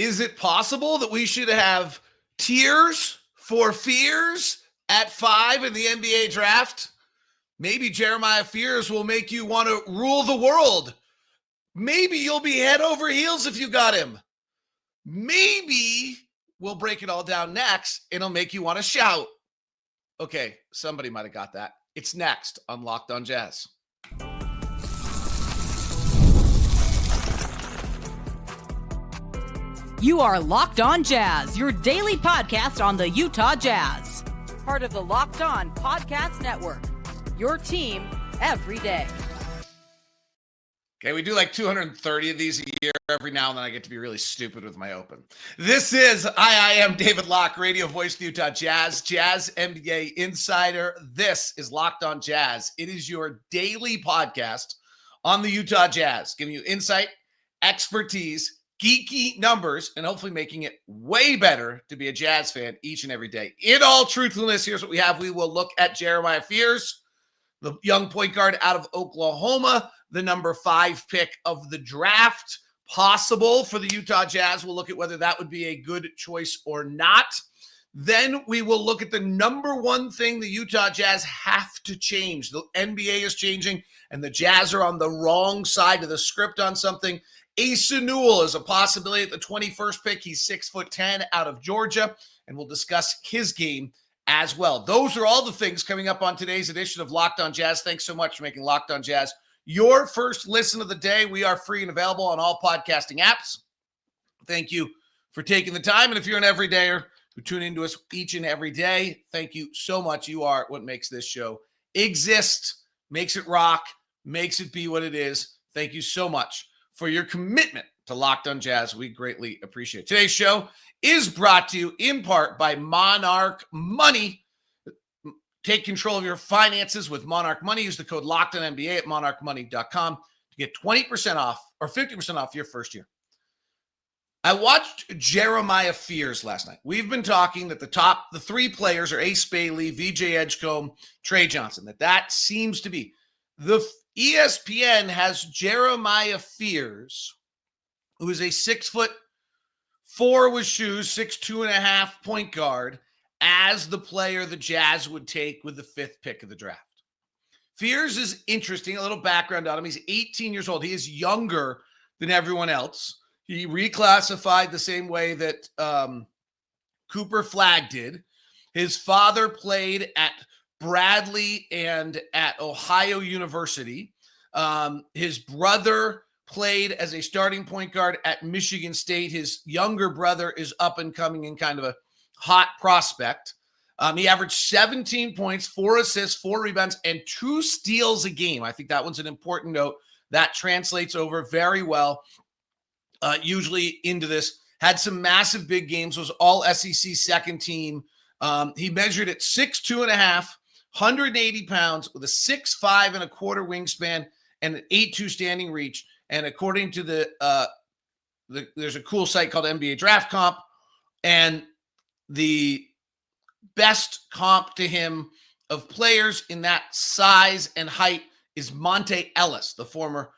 Is it possible that we should have tiers for fears at 5 in the NBA draft? Maybe Jeremiah Fears will make you want to rule the world. Maybe you'll be head over heels if you got him. Maybe we'll break it all down next and it'll make you want to shout. Okay, somebody might have got that. It's next on Locked on Jazz. You are Locked on Jazz, your daily podcast on the Utah Jazz. Part of the Locked on Podcast Network, your team every day. Okay, we do like 230 of these a year. Every now and then I get to be really stupid with my open. This is I am David Locke, radio voice of the Utah Jazz, Jazz NBA insider. This is Locked on Jazz. It is your daily podcast on the Utah Jazz, giving you insight, expertise, geeky numbers, and hopefully making it way better to be a Jazz fan each and every day. In all truthfulness, here's what we have. We will look at Jeremiah Fears, the young point guard out of Oklahoma, the number 5 pick of the draft, possible for the Utah Jazz. We'll look at whether that would be a good choice or not. Then we will look at the number one thing the Utah Jazz have to change. The NBA is changing, and the Jazz are on the wrong side of the script on something. Asa Newell is a possibility at the 21st pick. He's 6'10" out of Georgia, and we'll discuss his game as well. Those are all the things coming up on today's edition of Locked on Jazz. Thanks so much for making Locked on Jazz your first listen of the day. We are free and available on all podcasting apps. Thank you for taking the time. And if you're an everydayer who tune into us each and every day, thank you so much. You are what makes this show exist, makes it rock, makes it be what it is. Thank you so much for your commitment to Locked on Jazz. We greatly appreciate it. Today's show is brought to you in part by Monarch Money. Take control of your finances with Monarch Money. Use the code LOCKEDONNBA at monarchmoney.com to get 20% off or 50% off your first year. I watched Jeremiah Fears last night. We've been talking that the 3 players are Ace Bailey, VJ Edgecombe, Trey Johnson. That seems to be. The ESPN has Jeremiah Fears, who is a 6'4" with shoes, 6'2.5" point guard, as the player the Jazz would take with the 5th pick of the draft. Fears is interesting. A little background on him. He's 18 years old. He is younger than everyone else. He reclassified the same way that Cooper Flagg did. His father played at Bradley and at Ohio University. His brother played as a starting point guard at Michigan State. His younger brother is up and coming and kind of a hot prospect. He averaged 17 points, 4 assists, 4 rebounds, and 2 steals a game. I think that one's an important note. That translates over very well, usually into this. Had some massive big games, was all SEC second team. He measured at 6'2.5", 180 pounds with a 6'5" and a quarter wingspan and an 8'2" standing reach. And according to there's a cool site called NBA Draft Comp, and the best comp to him of players in that size and height is Monte Ellis, the former,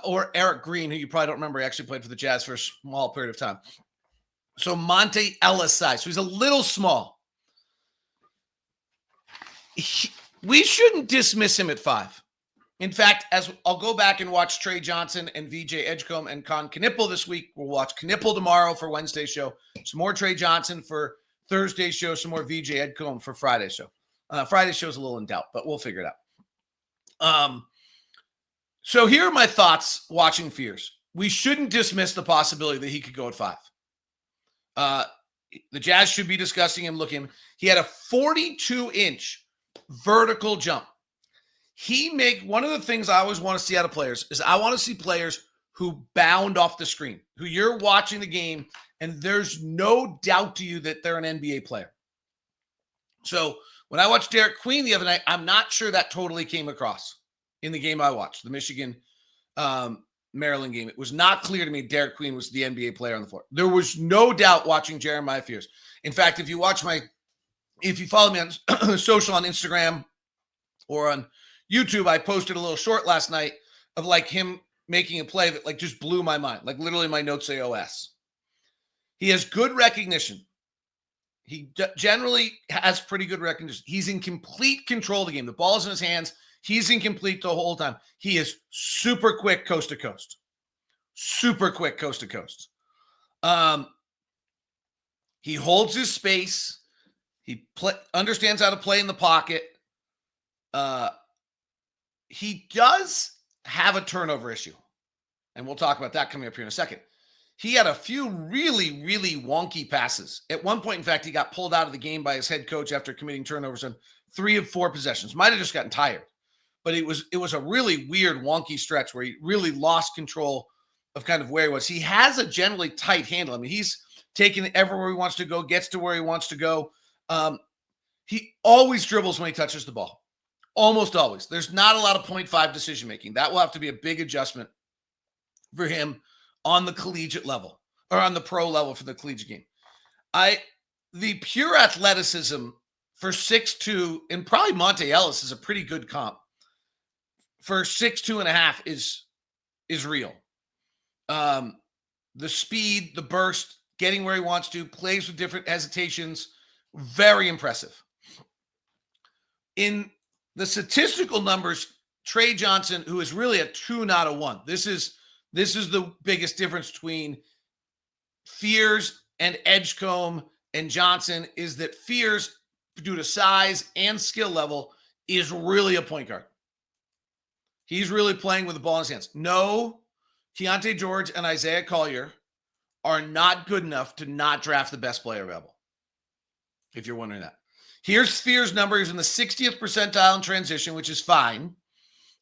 or Eric Green, who you probably don't remember. He actually played for the Jazz for a small period of time. So Monte Ellis size. So he's a little small. We shouldn't dismiss him at 5. In fact, as I'll go back and watch Trey Johnson and VJ Edgecombe and Con Knipple this week. We'll watch Knipple tomorrow for Wednesday's show. Some more Trey Johnson for Thursday's show. Some more VJ Edgecombe for Friday's show. Friday's show is a little in doubt, but we'll figure it out. So here are my thoughts watching Fears. We shouldn't dismiss the possibility that he could go at 5. The Jazz should be discussing him, looking. He had a 42-inch vertical jump. One of the things I always want to see out of players is I want to see players who bound off the screen, who you're watching the game and there's no doubt to you that they're an NBA player. So when I watched Derek Queen the other night, I'm not sure that totally came across in the game I watched, the Michigan Maryland game. It was not clear to me Derek Queen was the NBA player on the floor. There was no doubt watching Jeremiah Fears. In fact, if you follow me on social, on Instagram or on YouTube, I posted a little short last night of like him making a play that like just blew my mind. Like literally my notes say OS. He has good recognition. He generally has pretty good recognition. He's in complete control of the game. The ball's in his hands. He's incomplete the whole time. He is super quick coast to coast. Super quick coast to coast. He holds his space. He understands how to play in the pocket. He does have a turnover issue. And we'll talk about that coming up here in a second. He had a few really, really wonky passes. At one point, in fact, he got pulled out of the game by his head coach after committing turnovers on 3 of 4 possessions. Might have just gotten tired. But it was a really weird, wonky stretch where he really lost control of kind of where he was. He has a generally tight handle. I mean, he's taking it everywhere he wants to go, gets to where he wants to go. He always dribbles when he touches the ball. Almost always. There's not a lot of 0.5 decision-making. That will have to be a big adjustment for him on the collegiate level or on the pro level for the collegiate game. The pure athleticism for 6'2", and probably Monte Ellis is a pretty good comp. For 6'2.5" is real. The speed, the burst, getting where he wants to, plays with different hesitations, very impressive. In the statistical numbers, Trey Johnson, who is really a 2, not a 1. This is the biggest difference between Fears and Edgecombe and Johnson, is that Fears, due to size and skill level, is really a point guard. He's really playing with the ball in his hands. No, Keontae George and Isaiah Collier are not good enough to not draft the best player available, if you're wondering that. Here's Fears' number. He's in the 60th percentile in transition, which is fine.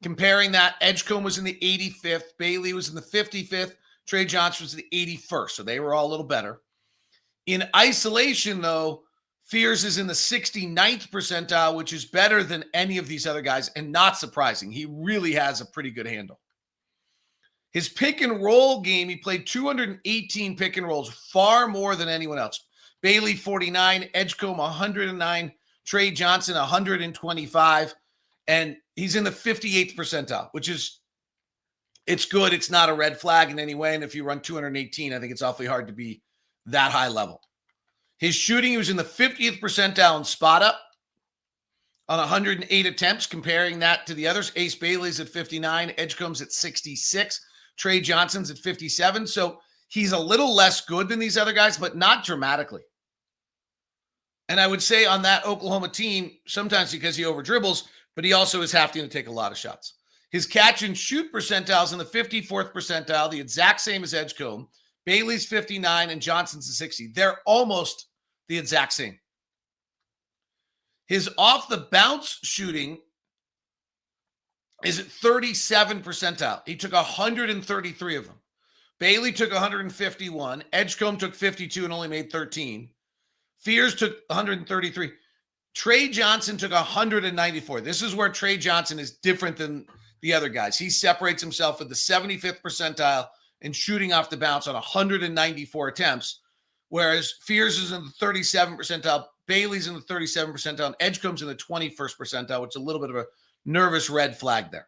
Comparing that, Edgecombe was in the 85th. Bailey was in the 55th. Trey Johnson was in the 81st. So they were all a little better. In isolation, though, Fears is in the 69th percentile, which is better than any of these other guys, and not surprising. He really has a pretty good handle. His pick and roll game, he played 218 pick and rolls, far more than anyone else. Bailey, 49, Edgecombe, 109, Trey Johnson, 125, and he's in the 58th percentile, which is, it's good. It's not a red flag in any way, and if you run 218, I think it's awfully hard to be that high level. His shooting, he was in the 50th percentile in spot up on 108 attempts. Comparing that to the others, Ace Bailey's at 59, Edgecombe's at 66, Trey Johnson's at 57. So he's a little less good than these other guys, but not dramatically. And I would say on that Oklahoma team, sometimes because he over dribbles, but he also is having to take a lot of shots. His catch and shoot percentiles in the 54th percentile, the exact same as Edgecombe. Bailey's 59 and Johnson's 60. They're almost the exact same. His off the bounce shooting is at 37 percentile. He took 133 of them. Bailey took 151. Edgecombe took 52 and only made 13. Fears took 133. Trey Johnson took 194. This is where Trey Johnson is different than the other guys. He separates himself at the 75th percentile and shooting off the bounce on 194 attempts, whereas Fears is in the 37th percentile, Bailey's in the 37th percentile, and Edgecombe's in the 21st percentile, which is a little bit of a nervous red flag there.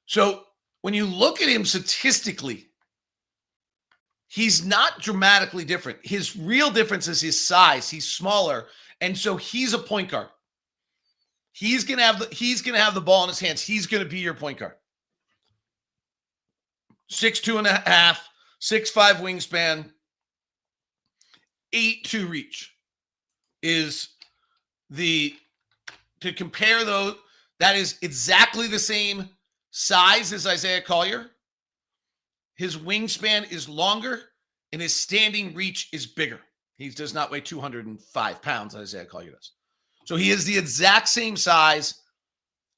So when you look at him statistically, he's not dramatically different. His real difference is his size. He's smaller, and so he's a point guard. He's gonna have the ball in his hands. He's gonna be your point guard. 6'2.5", 6'5" wingspan, 8'2" reach is to compare those. That is exactly the same size as Isaiah Collier. His wingspan is longer and his standing reach is bigger. He does not weigh 205 pounds, Isaiah Collier does. So he is the exact same size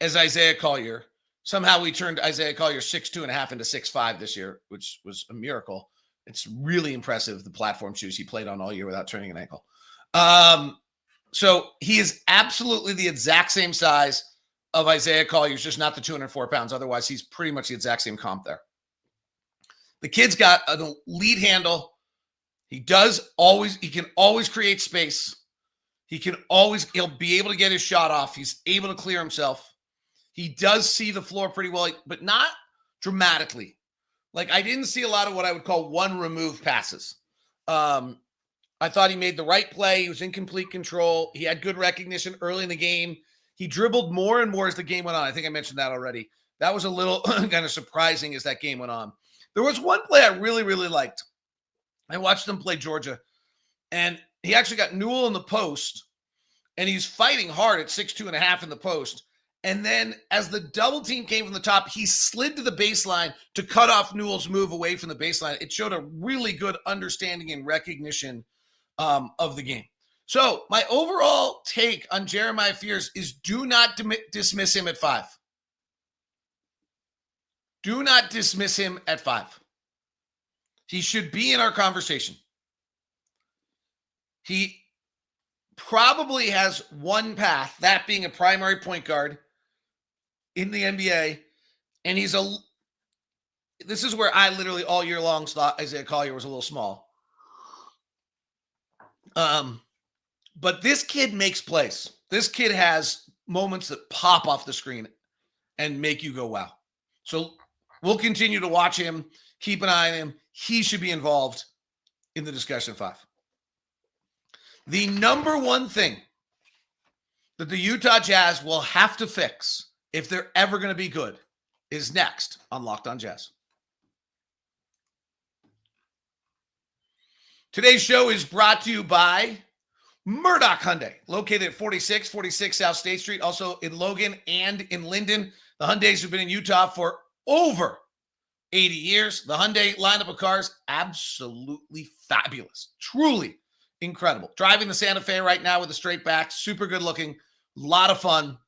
as Isaiah Collier. Somehow we turned Isaiah Collier 6'2.5" into 6'5" this year, which was a miracle. It's really impressive, the platform shoes he played on all year without turning an ankle. So he is absolutely the exact same size of Isaiah Collier. He's just not the 204 pounds. Otherwise, he's pretty much the exact same comp there. The kid's got an elite handle. He can always create space. He'll be able to get his shot off. He's able to clear himself. He does see the floor pretty well, but not dramatically. Like, I didn't see a lot of what I would call one remove passes. I thought he made the right play. He was in complete control. He had good recognition early in the game. He dribbled more and more as the game went on. I think I mentioned that already. That was a little kind of surprising as that game went on. There was one play I really, really liked. I watched him play Georgia, and he actually got Newell in the post, and he's fighting hard at 6'2.5" in the post. And then as the double team came from the top, he slid to the baseline to cut off Newell's move away from the baseline. It showed a really good understanding and recognition of the game. So my overall take on Jeremiah Fears is do not dismiss him at 5. Do not dismiss him at 5. He should be in our conversation. He probably has one path, that being a primary point guard in the NBA. And this is where I literally all year long thought Isaiah Collier was a little small. But this kid makes plays. This kid has moments that pop off the screen and make you go, wow. So we'll continue to watch him, keep an eye on him. He should be involved in the discussion of 5. The number one thing that the Utah Jazz will have to fix if they're ever going to be good is next on Locked On Jazz. Today's show is brought to you by Murdoch Hyundai, located at 4646 South State Street, also in Logan and in Linden. The Hyundais have been in Utah for over 80 years. The Hyundai lineup of cars, absolutely fabulous. Truly incredible. Driving the Santa Fe right now with a straight back, super good looking, a lot of fun,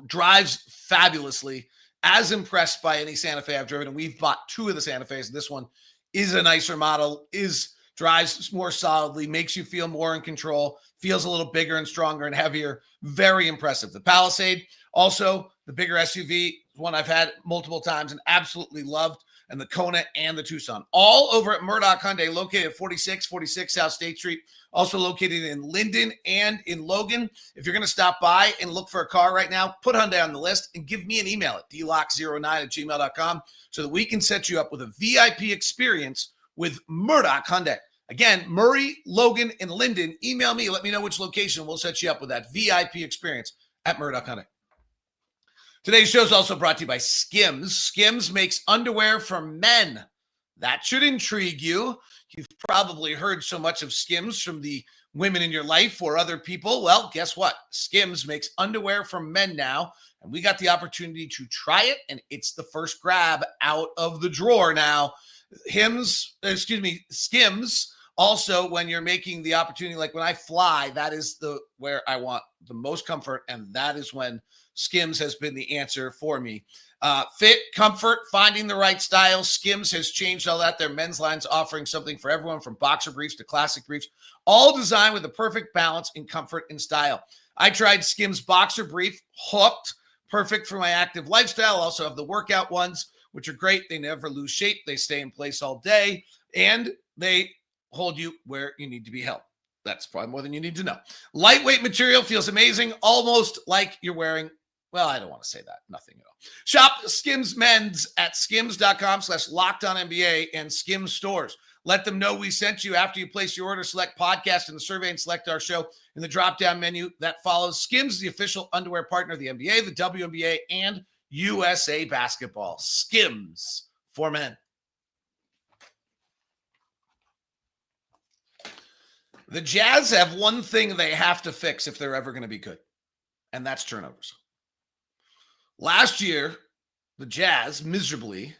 drives fabulously. As impressed by any Santa Fe I've driven, and we've bought 2 of the Santa Fe's. This one is a nicer model, drives more solidly, makes you feel more in control, feels a little bigger and stronger and heavier. Very impressive. The Palisade, also the bigger SUV, one I've had multiple times and absolutely loved, and the Kona and the Tucson. All over at Murdoch Hyundai, located at 4646 South State Street, also located in Linden and in Logan. If you're going to stop by and look for a car right now, put Hyundai on the list and give me an email at dlock09@gmail.com so that we can set you up with a VIP experience with Murdoch Hyundai. Again, Murray, Logan, and Linden, email me. Let me know which location. We'll set you up with that VIP experience at Murdoch Hyundai. Today's show is also brought to you by Skims. Skims makes underwear for men. That should intrigue you. You've probably heard so much of Skims from the women in your life or other people. Well, guess what? Skims makes underwear for men now, and we got the opportunity to try it, and it's the first grab out of the drawer now. Skims. Also, when you're making the opportunity, like when I fly, that is where I want the most comfort, and that is when Skims has been the answer for me. Fit, comfort, finding the right style. Skims has changed all that. Their men's line's offering something for everyone from boxer briefs to classic briefs, all designed with the perfect balance in comfort and style. I tried Skims boxer brief, hooked, perfect for my active lifestyle. Also have the workout ones, which are great. They never lose shape. They stay in place all day, and they hold you where you need to be held. That's probably more than you need to know. Lightweight material, feels amazing, almost like you're wearing, well, I don't want to say that. Nothing at all. Shop Skims Men's at skims.com/LockedOnNBA and Skims stores. Let them know we sent you. After you place your order, select podcast in the survey and select our show in the drop-down menu that follows. Skims, the official underwear partner of the NBA, the WNBA, and USA Basketball. Skims for men. The Jazz have one thing they have to fix if they're ever going to be good, and that's turnovers. Last year, the Jazz miserably,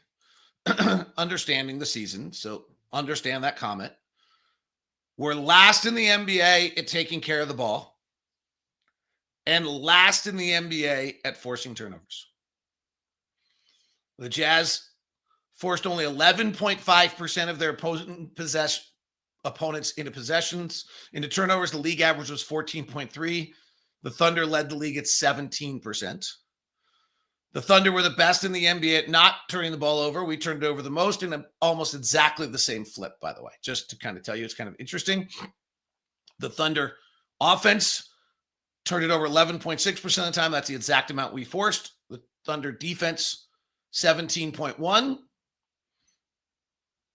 understanding the season, so understand that comment, were last in the NBA at taking care of the ball and last in the NBA at forcing turnovers. The Jazz forced only 11.5% of their opponents into possessions. Into turnovers, the league average was 14.3. The Thunder led the league at 17%. The Thunder were the best in the NBA at not turning the ball over. We turned it over the most in almost exactly the same flip, by the way, just to kind of tell you, it's kind of interesting. The Thunder offense turned it over 11.6% of the time. That's the exact amount we forced. The Thunder defense, 17.1.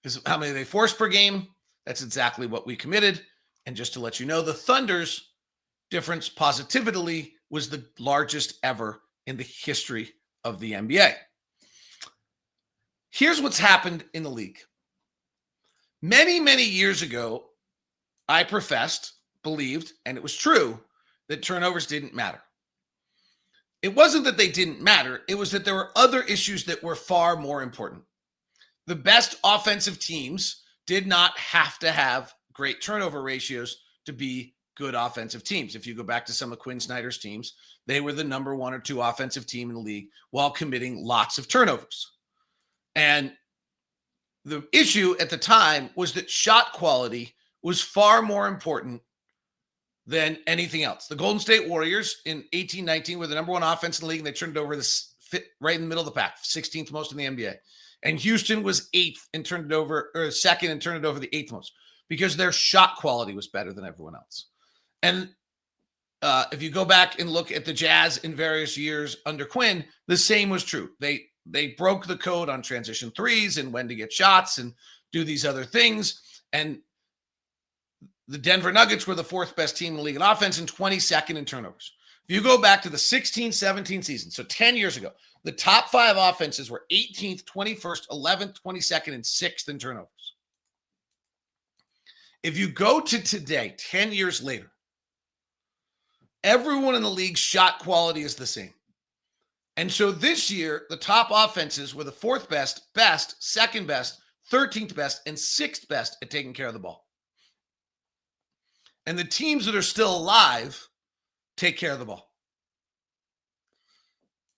Because how many they forced per game, that's exactly what we committed. And just to let you know, the Thunder's difference positively was the largest ever in the history of the NBA. Here's what's happened in the league. Many, many years ago, I believed, and it was true, that turnovers didn't matter. It wasn't that they didn't matter. It was that there were other issues that were far more important. The best offensive teams did not have to have great turnover ratios to be good offensive teams. If you go back to some of Quinn Snyder's teams, they were the number 1 or 2 offensive team in the league while committing lots of turnovers. And the issue at the time was that shot quality was far more important than anything else. The Golden State Warriors in 18-19 were the number 1 offense in the league, and they turned it over this fit right in the middle of the pack, 16th most in the NBA. And Houston was 8th and turned it over, or 2nd and turned it over the 8th most, because their shot quality was better than everyone else. And if you go back and look at the Jazz in various years under Quinn, the same was true. They broke the code on transition threes and when to get shots and do these other things. And the Denver Nuggets were the 4th best team in the league in offense and 22nd in turnovers. If you go back to the 16-17 season, so 10 years ago, the top 5 offenses were 18th, 21st, 11th, 22nd, and 6th in turnovers. If you go to today, 10 years later, everyone in the league's shot quality is the same. And so this year, the top offenses were the 4th best, 2nd best, 13th best, and 6th best at taking care of the ball. And the teams that are still alive take care of the ball.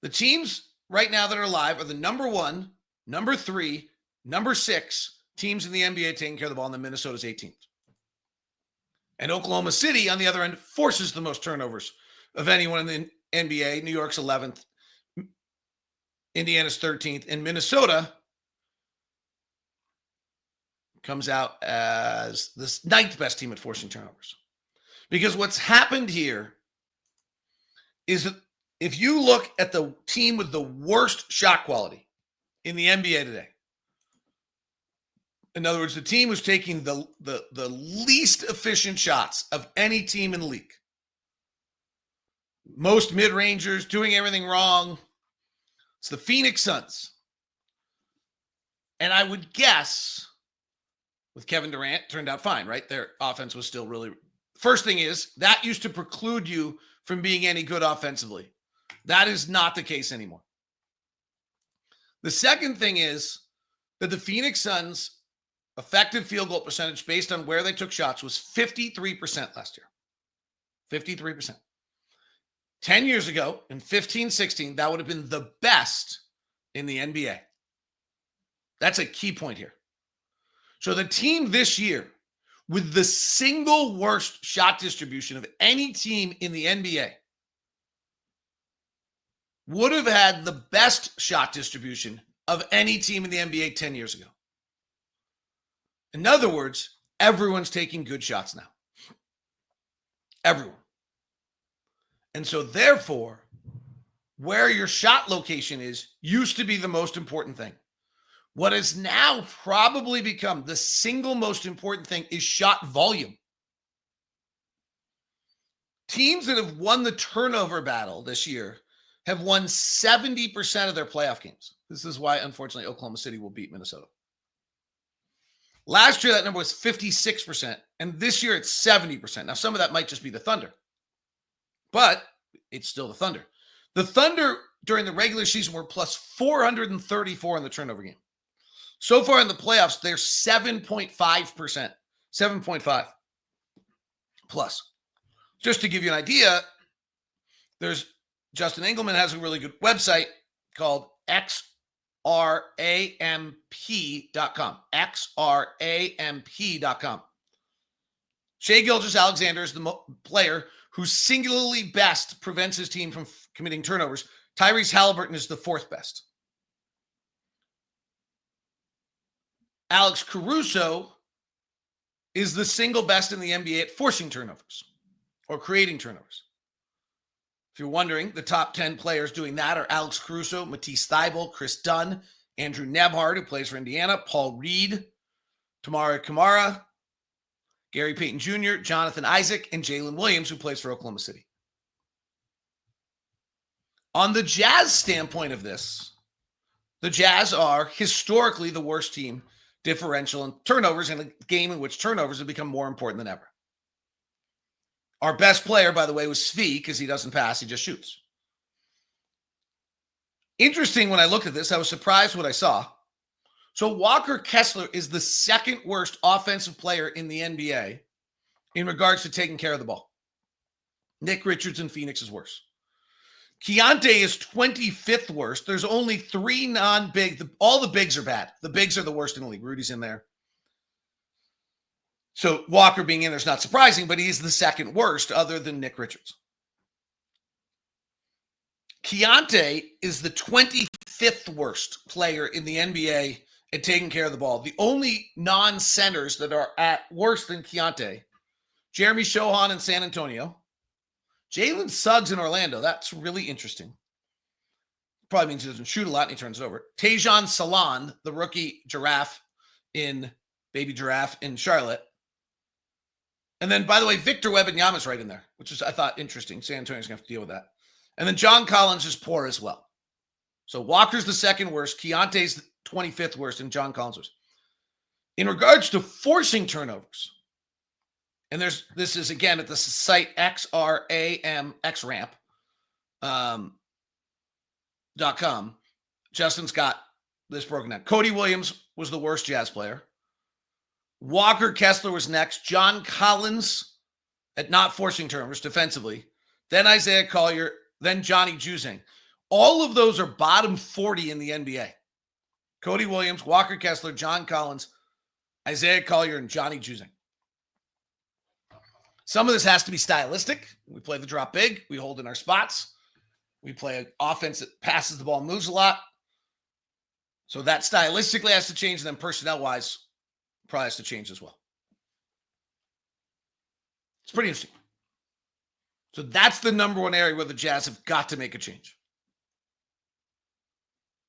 The teams right now that are alive are the number 1, number 3, number 6 teams in the NBA taking care of the ball, and then Minnesota's 18th. And Oklahoma City, on the other end, forces the most turnovers of anyone in the NBA. New York's 11th, Indiana's 13th, and Minnesota comes out as the 9th best team at forcing turnovers. Because what's happened here is that if you look at the team with the worst shot quality in the NBA today, in other words, the team who's taking the least efficient shots of any team in the league, most mid-rangers, doing everything wrong, it's the Phoenix Suns. And I would guess with Kevin Durant, turned out fine, right? Their offense was still really... First thing is, that used to preclude you from being any good offensively. That is not the case anymore. The second thing is that the Phoenix Suns' effective field goal percentage based on where they took shots was 53% last year. 53%. 10 years ago, in 15-16, that would have been the best in the NBA. That's a key point here. So the team this year with the single worst shot distribution of any team in the NBA would have had the best shot distribution of any team in the NBA 10 years ago. In other words, everyone's taking good shots now. Everyone. And so therefore, where your shot location is used to be the most important thing. What has now probably become the single most important thing is shot volume. Teams that have won the turnover battle this year have won 70% of their playoff games. This is why, unfortunately, Oklahoma City will beat Minnesota. Last year, that number was 56%, and this year it's 70%. Now, some of that might just be the Thunder, but it's still the Thunder. The Thunder, during the regular season, were plus 434 in the turnover game. So far in the playoffs, they're 7.5%. 7.5 plus. Just to give you an idea, there's Justin Engelman has a really good website called XRAMP.com. XRAMP.com. Shai Gilgeous-Alexander is the player who singularly best prevents his team from committing turnovers. Tyrese Halliburton is the 4th best. Alex Caruso is the single best in the NBA at forcing turnovers or creating turnovers. If you're wondering, the top 10 players doing that are Alex Caruso, Matisse Thybulle, Chris Dunn, Andrew Nembhard, who plays for Indiana, Paul Reed, Tamari Kamara, Gary Payton Jr., Jonathan Isaac, and Jalen Williams, who plays for Oklahoma City. On the Jazz standpoint of this, the Jazz are historically the worst team differential in turnovers in a game in which turnovers have become more important than ever. Our best player, by the way, was Svi, because he doesn't pass, he just shoots. Interesting, when I looked at this, I was surprised what I saw. So Walker Kessler is the second worst offensive player in the NBA in regards to taking care of the ball. Nick Richards in Phoenix is worse. Keontae is 25th worst. There's only 3 non-big. All the bigs are bad. The bigs are the worst in the league. Rudy's in there. So Walker being in there is not surprising, but he's the second worst other than Nick Richards. Keontae is the 25th worst player in the NBA at taking care of the ball. The only non-centers that are at worse than Keontae, Jeremy Shohan in San Antonio, Jalen Suggs in Orlando. That's really interesting. Probably means he doesn't shoot a lot and he turns it over. Tajon Salon, the rookie baby giraffe in Charlotte. And then, by the way, Victor Wembanyama's right in there, which is, I thought, interesting. San Antonio's going to have to deal with that. And then John Collins is poor as well. So Walker's the second worst. Keontae's the 25th worst, and John Collins was. In regards to forcing turnovers, and this is again at the site xramp.com. Justin's got this broken down. Cody Williams was the worst Jazz player. Walker Kessler was next. John Collins at not forcing turnovers defensively. Then Isaiah Collier. Then Johnny Juzang. All of those are bottom 40 in the NBA. Cody Williams, Walker Kessler, John Collins, Isaiah Collier, and Johnny Juzang. Some of this has to be stylistic. We play the drop big. We hold in our spots. We play an offense that passes the ball, moves a lot. So that stylistically has to change, and then personnel-wise probably has to change as well. It's pretty interesting. So that's the number one area where the Jazz have got to make a change.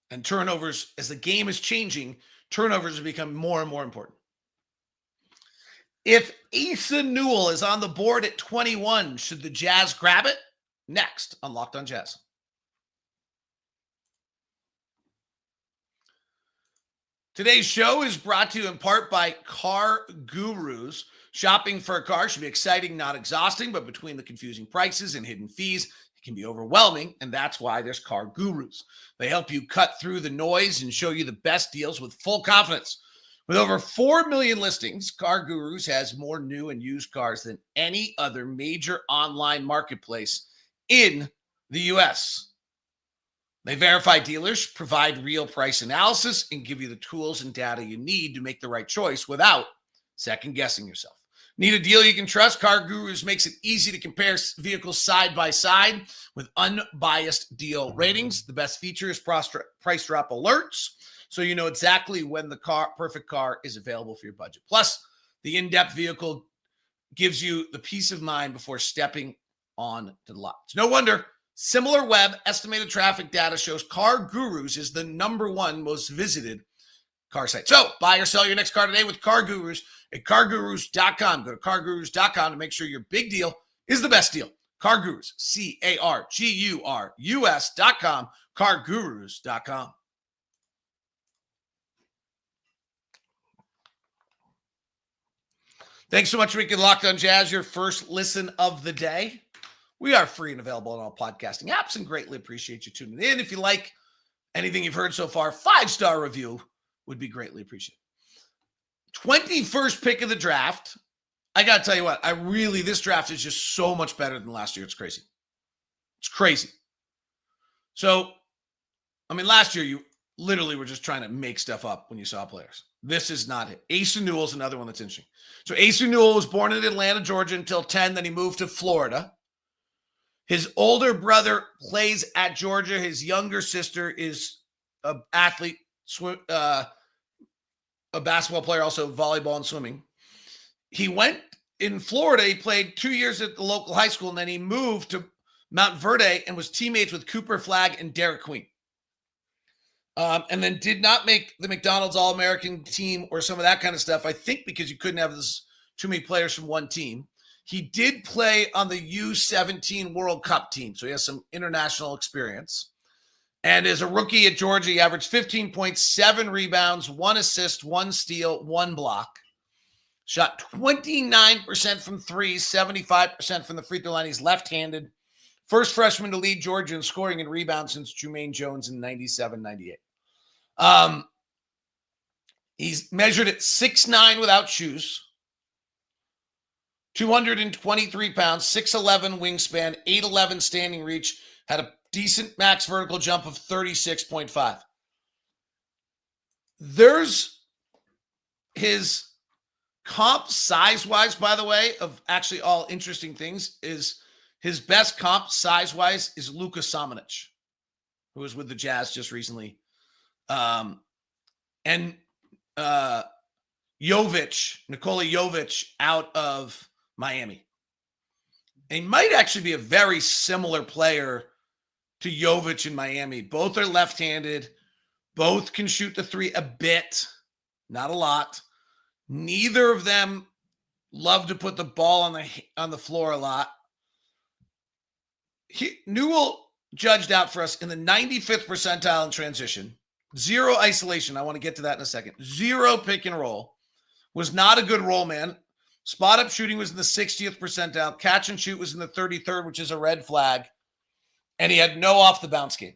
And turnovers, as the game is changing, turnovers have become more and more important. If Asa Newell is on the board at 21, should the Jazz grab it? Next on Locked on Jazz. Today's show is brought to you in part by Car Gurus. Shopping for a car should be exciting, not exhausting, but between the confusing prices and hidden fees, it can be overwhelming, and that's why there's Car Gurus. They help you cut through the noise and show you the best deals with full confidence. With over 4 million listings, Car Gurus has more new and used cars than any other major online marketplace in the U.S. They verify dealers, provide real price analysis, and give you the tools and data you need to make the right choice without second-guessing yourself. Need a deal you can trust? Car Gurus makes it easy to compare vehicles side by side with unbiased deal ratings. The best feature is price drop alerts, so you know exactly when the perfect car is available for your budget. Plus, the in-depth vehicle gives you the peace of mind before stepping on to the lot. It's no wonder similar web estimated traffic data shows Car Gurus is the #1 most visited car site. So buy or sell your next car today with Car Gurus at cargurus.com. Go to cargurus.com to make sure your big deal is the best deal. Car Gurus, CARGURUS.com, cargurus.com. Thanks so much for making Locked on Jazz your first listen of the day. We are free and available on all podcasting apps and greatly appreciate you tuning in. If you like anything you've heard so far, 5-star review would be greatly appreciated. 21st pick of the draft. I got to tell you what, this draft is just so much better than last year. It's crazy. It's crazy. So, last year you literally were just trying to make stuff up when you saw players. This is not it. Asa Newell is another one that's interesting. So Asa Newell was born in Atlanta, Georgia until 10. Then he moved to Florida. His older brother plays at Georgia. His younger sister is an athlete, a basketball player, also volleyball and swimming. He went in Florida. He played 2 years at the local high school, and then he moved to Mount Verde and was teammates with Cooper Flagg and Derek Queen. And then did not make the McDonald's All-American team or some of that kind of stuff, I think because you couldn't have too many players from one team. He did play on the U17 World Cup team, so he has some international experience. And as a rookie at Georgia, he averaged 15.7 rebounds, 1 assist, 1 steal, 1 block. Shot 29% from three, 75% from the free throw line. He's left-handed. First freshman to lead Georgia in scoring and rebounds since Jermaine Jones in 97-98. He's measured at 6'9" without shoes, 223 pounds, 6'11" wingspan, 8'11" standing reach, had a decent max vertical jump of 36.5. There's his comp size-wise, by the way, of actually all interesting things, is his best comp size-wise is Luka Samanic, who was with the Jazz just recently. And Nikola Jovic out of Miami. And he might actually be a very similar player to Jovic in Miami. Both are left-handed. Both can shoot the three a bit, not a lot. Neither of them love to put the ball on the floor a lot. Newell judged out for us in the 95th percentile in transition. 0 isolation. I want to get to that in a second. 0 pick and roll. Was not a good roll man. Spot up shooting was in the 60th percentile. Catch and shoot was in the 33rd, which is a red flag. And he had no off the bounce game.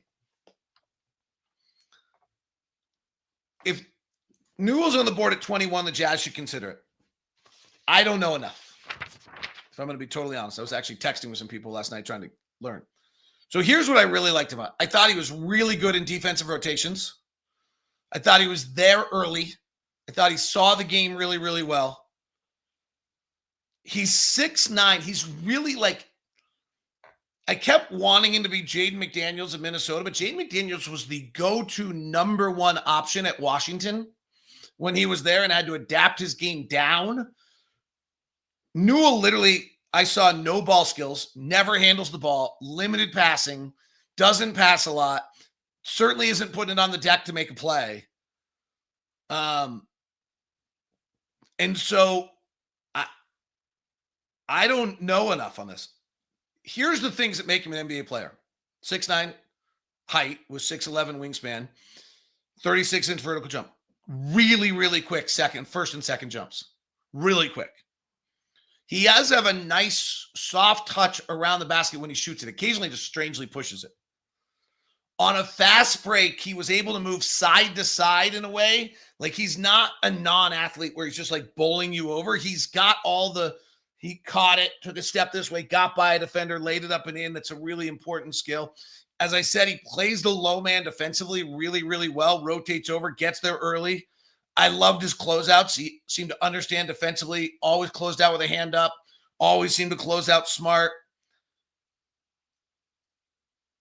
If Newell's on the board at 21, the Jazz should consider it. I don't know enough. If I'm going to be totally honest, I was actually texting with some people last night trying to learn. So here's what I really liked about it. I thought he was really good in defensive rotations. I thought he was there early. I thought he saw the game really, really well. He's 6'9". He's really like, I kept wanting him to be Jaden McDaniels of Minnesota, but Jaden McDaniels was the go-to number 1 option at Washington when he was there and had to adapt his game down. Newell literally, I saw no ball skills, never handles the ball, limited passing, doesn't pass a lot, certainly isn't putting it on the deck to make a play. And so I don't know enough on this. Here's the things that make him an NBA player. 6'9" height with 6'11" wingspan, 36-inch vertical jump. Really, really quick first and second jumps. Really quick. He has to have a nice soft touch around the basket when he shoots it. Occasionally just strangely pushes it. On a fast break, he was able to move side to side in a way. Like he's not a non-athlete where he's just like bowling you over. He's got he caught it, took a step this way, got by a defender, laid it up and in. That's a really important skill. As I said, he plays the low man defensively really, really well, rotates over, gets there early. I loved his closeouts. He seemed to understand defensively, always closed out with a hand up, always seemed to close out smart.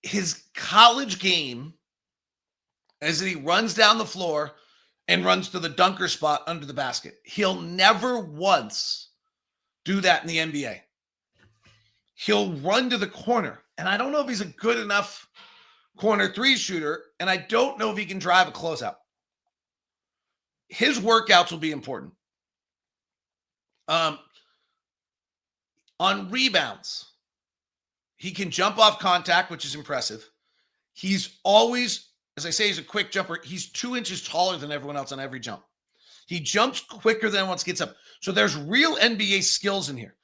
His college game is that he runs down the floor and runs to the dunker spot under the basket. He'll never once do that in the NBA. He'll run to the corner. And I don't know if he's a good enough corner 3 shooter, and I don't know if he can drive a closeout. His workouts will be important. On rebounds, he can jump off contact, which is impressive. He's always, as I say, he's a quick jumper. He's 2 inches taller than everyone else on every jump. He jumps quicker than once gets up. So there's real NBA skills in here.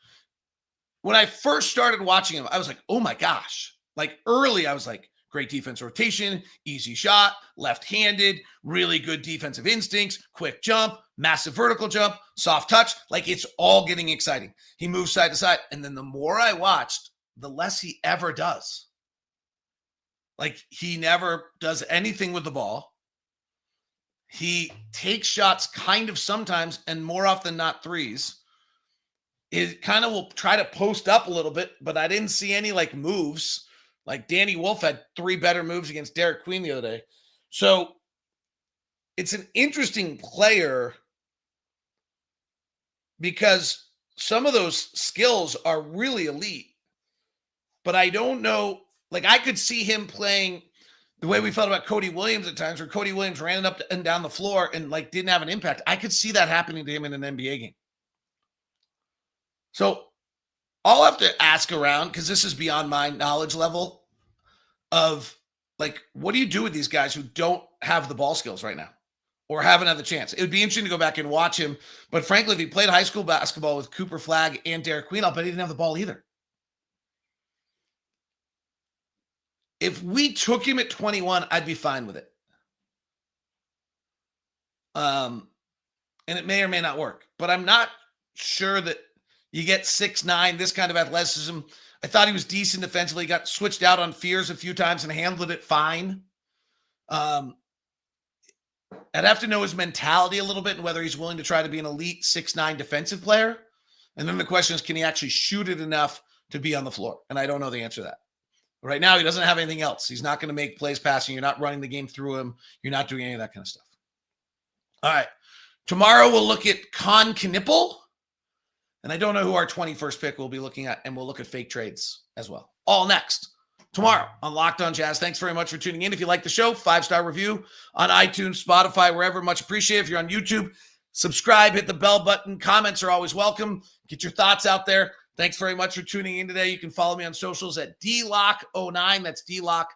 When I first started watching him, I was like, oh my gosh. Like early, I was like, great defense rotation, easy shot, left-handed, really good defensive instincts, quick jump, massive vertical jump, soft touch. Like it's all getting exciting. He moves side to side. And then the more I watched, the less he ever does. Like he never does anything with the ball. He takes shots kind of sometimes and more often not threes. It kind of will try to post up a little bit, but I didn't see any like moves. Like Danny Wolf had 3 better moves against Derek Queen the other day. So it's an interesting player because some of those skills are really elite, but I don't know. Like I could see him playing the way we felt about Cody Williams at times, where Cody Williams ran it up and down the floor and like didn't have an impact. I could see that happening to him in an NBA game. So I'll have to ask around, because this is beyond my knowledge level, of like, what do you do with these guys who don't have the ball skills right now or haven't had the chance? It would be interesting to go back and watch him. But frankly, if he played high school basketball with Cooper Flagg and Derek Queen, I'll bet he didn't have the ball either. If we took him at 21, I'd be fine with it. And it may or may not work, but I'm not sure that you get 6'9", this kind of athleticism. I thought he was decent defensively. He got switched out on fears a few times and handled it fine. I'd have to know his mentality a little bit and whether he's willing to try to be an elite 6'9" defensive player. And then the question is, can he actually shoot it enough to be on the floor? And I don't know the answer to that. Right now, he doesn't have anything else. He's not going to make plays passing. You're not running the game through him. You're not doing any of that kind of stuff. All right. Tomorrow, we'll look at Con Knipple. And I don't know who our 21st pick we'll be looking at. And we'll look at fake trades as well. All next tomorrow on Locked On Jazz. Thanks very much for tuning in. If you like the show, 5-star review on iTunes, Spotify, wherever. Much appreciated. If you're on YouTube, subscribe, hit the bell button. Comments are always welcome. Get your thoughts out there. Thanks very much for tuning in today. You can follow me on socials at DLock09. That's DLock09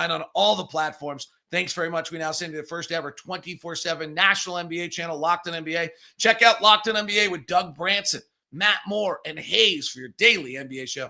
on all the platforms. Thanks very much. We now send you the first ever 24/7 national NBA channel, Locked On NBA. Check out Locked On NBA with Doug Branson, Matt Moore, and Hayes for your daily NBA show.